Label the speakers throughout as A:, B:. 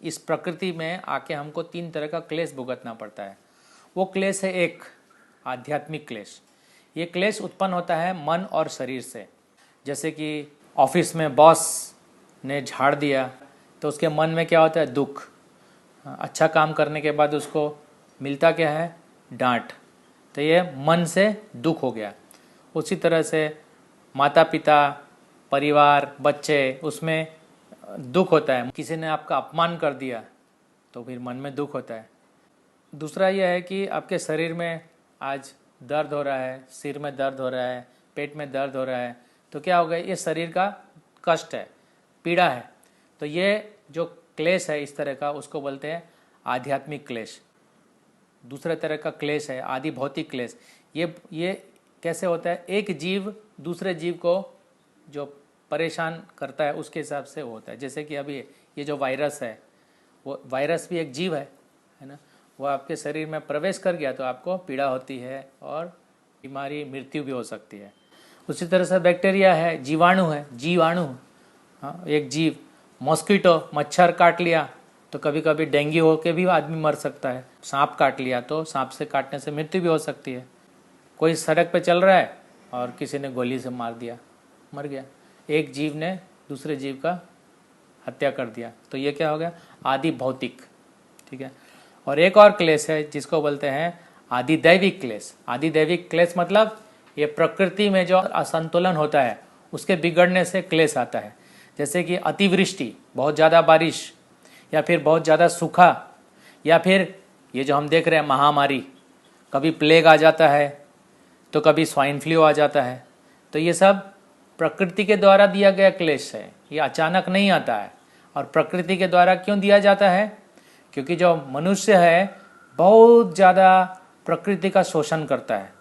A: इस प्रकृति में आके हमको 3 तरह का क्लेश भुगतना पड़ता है। वो क्लेश है एक आध्यात्मिक क्लेश। ये क्लेश उत्पन्न होता है मन और शरीर से। जैसे कि ऑफिस में बॉस ने झाड़ दिया तो उसके मन में क्या होता है, दुख। अच्छा काम करने के बाद उसको मिलता क्या है, डांट, तो ये मन से दुख हो गया। उसी तरह से माता पिता, परिवार, बच्चे, उसमें दुख होता है। किसी ने आपका अपमान कर दिया तो फिर मन में दुख होता है। दूसरा यह है कि आपके शरीर में आज दर्द हो रहा है, सिर में दर्द हो रहा है, पेट में दर्द हो रहा है, तो क्या हो गया, ये शरीर का कष्ट है, पीड़ा है। तो ये जो क्लेश है इस तरह का, उसको बोलते हैं आध्यात्मिक क्लेश। दूसरे तरह का क्लेश है आदि भौतिक क्लेश। ये कैसे होता है, एक जीव दूसरे जीव को जो परेशान करता है उसके हिसाब से होता है। जैसे कि अभी ये जो वायरस है, वो वायरस भी एक जीव है ना। वो आपके शरीर में प्रवेश कर गया तो आपको पीड़ा होती है और बीमारी, मृत्यु भी हो सकती है। उसी तरह से बैक्टीरिया है, जीवाणु है, जीवाणु, हाँ, एक जीव। मॉस्किटो, मच्छर काट लिया तो कभी कभी डेंगू हो के भी आदमी मर सकता है। सांप काट लिया तो सांप से काटने से मृत्यु भी हो सकती है। कोई सड़क पे चल रहा है और किसी ने गोली से मार दिया, मर गया। एक जीव ने दूसरे जीव का हत्या कर दिया, तो ये क्या हो गया, आदि भौतिक। ठीक है। और एक और क्लेश है जिसको बोलते हैं आदि दैविक क्लेश। आदि दैविक क्लेश मतलब ये प्रकृति में जो असंतुलन होता है उसके बिगड़ने से क्लेश आता है। जैसे कि अतिवृष्टि, बहुत ज़्यादा बारिश, या फिर बहुत ज़्यादा सूखा, या फिर ये जो हम देख रहे हैं महामारी, कभी प्लेग आ जाता है तो कभी स्वाइन फ्लू आ जाता है। तो ये सब प्रकृति के द्वारा दिया गया क्लेश है, ये अचानक नहीं आता है। और प्रकृति के द्वारा क्यों दिया जाता है, क्योंकि जो मनुष्य है बहुत ज़्यादा प्रकृति का शोषण करता है।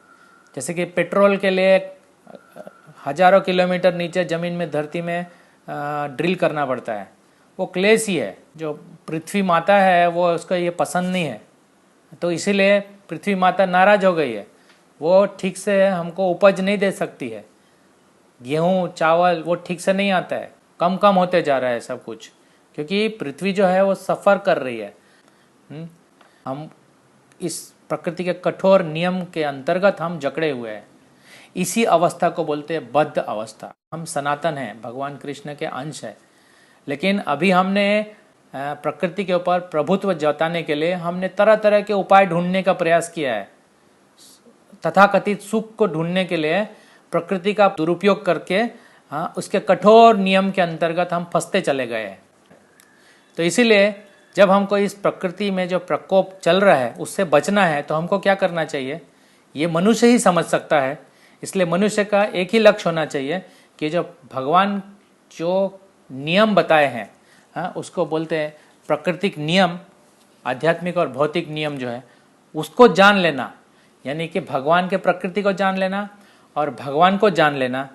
A: जैसे कि पेट्रोल के लिए हजारों किलोमीटर नीचे ज़मीन में, धरती में ड्रिल करना पड़ता है, वो क्लेश ही है। जो पृथ्वी माता है वो उसको ये पसंद नहीं है, तो इसीलिए पृथ्वी माता नाराज हो गई है। वो ठीक से हमको उपज नहीं दे सकती है, गेहूँ चावल वो ठीक से नहीं आता है, कम कम होते जा रहा है सब कुछ, क्योंकि पृथ्वी जो है वो सफ़र कर रही है। हम इस प्रकृति के कठोर नियम के अंतर्गत हम जकड़े हुए हैं। इसी अवस्था को बोलते हैं बद्ध अवस्था। हम सनातन हैं, भगवान कृष्ण के अंश है, लेकिन अभी हमने प्रकृति के ऊपर प्रभुत्व जताने के लिए हमने तरह तरह के उपाय ढूंढने का प्रयास किया है। तथाकथित सुख को ढूंढने के लिए प्रकृति का दुरुपयोग करके उसके कठोर नियम के अंतर्गत हम फंसते चले गए हैं। तो इसीलिए जब हमको इस प्रकृति में जो प्रकोप चल रहा है उससे बचना है तो हमको क्या करना चाहिए, ये मनुष्य ही समझ सकता है। इसलिए मनुष्य का एक ही लक्ष्य होना चाहिए कि जो भगवान जो नियम बताए हैं उसको बोलते हैं प्राकृतिक नियम, आध्यात्मिक और भौतिक नियम जो है उसको जान लेना, यानी कि भगवान के प्रकृति को जान लेना और भगवान को जान लेना,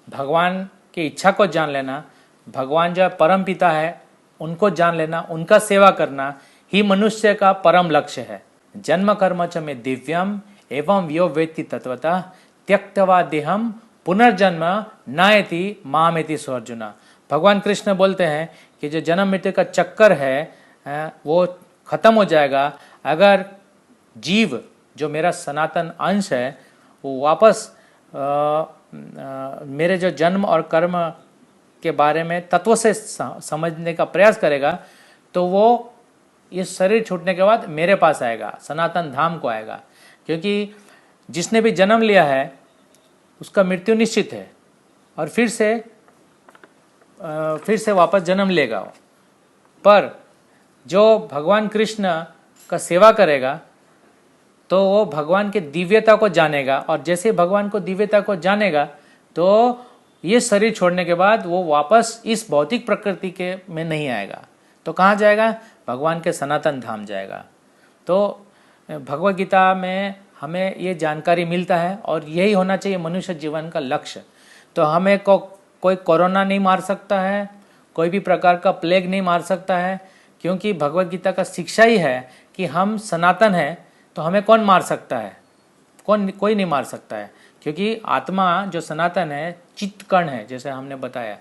A: भगवान की इच्छा को जान लेना, भगवान जो परम पिता है उनको जान लेना, उनका सेवा करना ही मनुष्य का परम लक्ष्य है। जन्म कर्म च में दिव्यम एवं यो वेत्ति तत्वतः त्यक्तवा देहम पुनर्जन्म नायति मामेति स्वर्जुना। भगवान कृष्ण बोलते हैं कि जो जन्म मृत्यु का चक्कर है वो खत्म हो जाएगा अगर जीव जो मेरा सनातन अंश है वो वापस मेरे जो जन्म और कर्म के बारे में तत्व से समझने का प्रयास करेगा, तो वो ये शरीर छूटने के बाद मेरे पास आएगा, सनातन धाम को आएगा। क्योंकि जिसने भी जन्म लिया है उसका मृत्यु निश्चित है और फिर से वापस जन्म लेगा। पर जो भगवान कृष्ण का सेवा करेगा तो वो भगवान के दिव्यता को जानेगा, और जैसे भगवान को दिव्यता को जानेगा तो ये शरीर छोड़ने के बाद वो वापस इस भौतिक प्रकृति के में नहीं आएगा। तो कहाँ जाएगा, भगवान के सनातन धाम जाएगा। तो भगवद गीता में हमें ये जानकारी मिलता है और यही होना चाहिए मनुष्य जीवन का लक्ष्य। तो हमें कोई कोरोना नहीं मार सकता है, कोई भी प्रकार का प्लेग नहीं मार सकता है, क्योंकि भगवद गीता का शिक्षा ही है कि हम सनातन हैं। तो हमें कौन मार सकता है, कोई नहीं मार सकता है, क्योंकि आत्मा जो सनातन है चित्त कण है, जैसे हमने बताया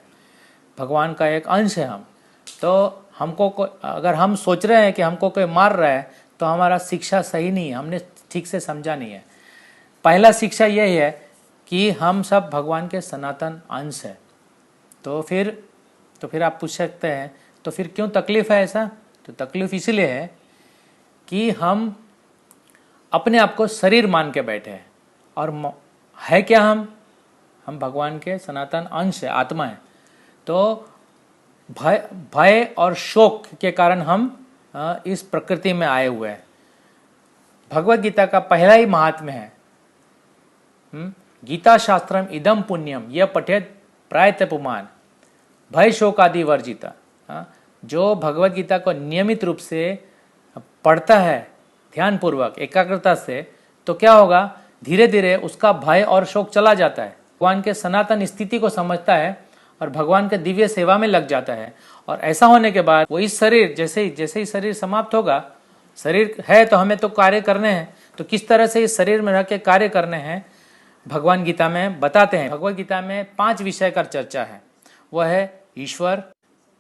A: भगवान का एक अंश है हम। तो अगर हम सोच रहे हैं कि हमको कोई मार रहा है तो हमारा शिक्षा सही नहीं है, हमने ठीक से समझा नहीं है। पहला शिक्षा यही है कि हम सब भगवान के सनातन अंश है। तो फिर आप पूछ सकते हैं तो फिर क्यों तकलीफ है ऐसा? तो तकलीफ इसलिए है कि हम अपने आप को शरीर मान के बैठे हैं, और है क्या हम भगवान के सनातन अंश है, आत्मा है। तो भय और शोक के कारण हम इस प्रकृति में आए हुए हैं। भगवत गीता का पहला ही महात्म्य है, गीता शास्त्रम इदम पुण्यम यह पठेत प्रायत पुमान भय शोक आदि वर्जिता। जो भगवत गीता को नियमित रूप से पढ़ता है ध्यानपूर्वक एकाग्रता से, तो क्या होगा, धीरे धीरे उसका भय और शोक चला जाता है, भगवान के सनातन स्थिति को समझता है और भगवान के दिव्य सेवा में लग जाता है। और ऐसा होने के बाद वो इस शरीर जैसे ही शरीर समाप्त होगा, शरीर है तो हमें तो कार्य करने हैं, तो किस तरह से इस शरीर में रह के कार्य करने हैं भगवान गीता में बताते हैं। भगवत गीता में 5 विषय का चर्चा है। वह है ईश्वर,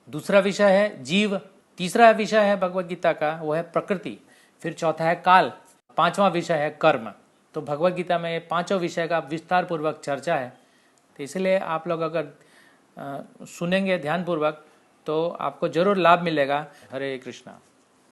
A: दूसरा विषय है जीव, तीसरा विषय है भगवत गीता का वो है प्रकृति, फिर चौथा है काल, 5वां विषय है कर्म। तो भगवत गीता में ये 5 विषय का विस्तार पूर्वक चर्चा है। तो इसलिए आप लोग अगर सुनेंगे ध्यानपूर्वक तो आपको जरूर लाभ मिलेगा। हरे कृष्णा।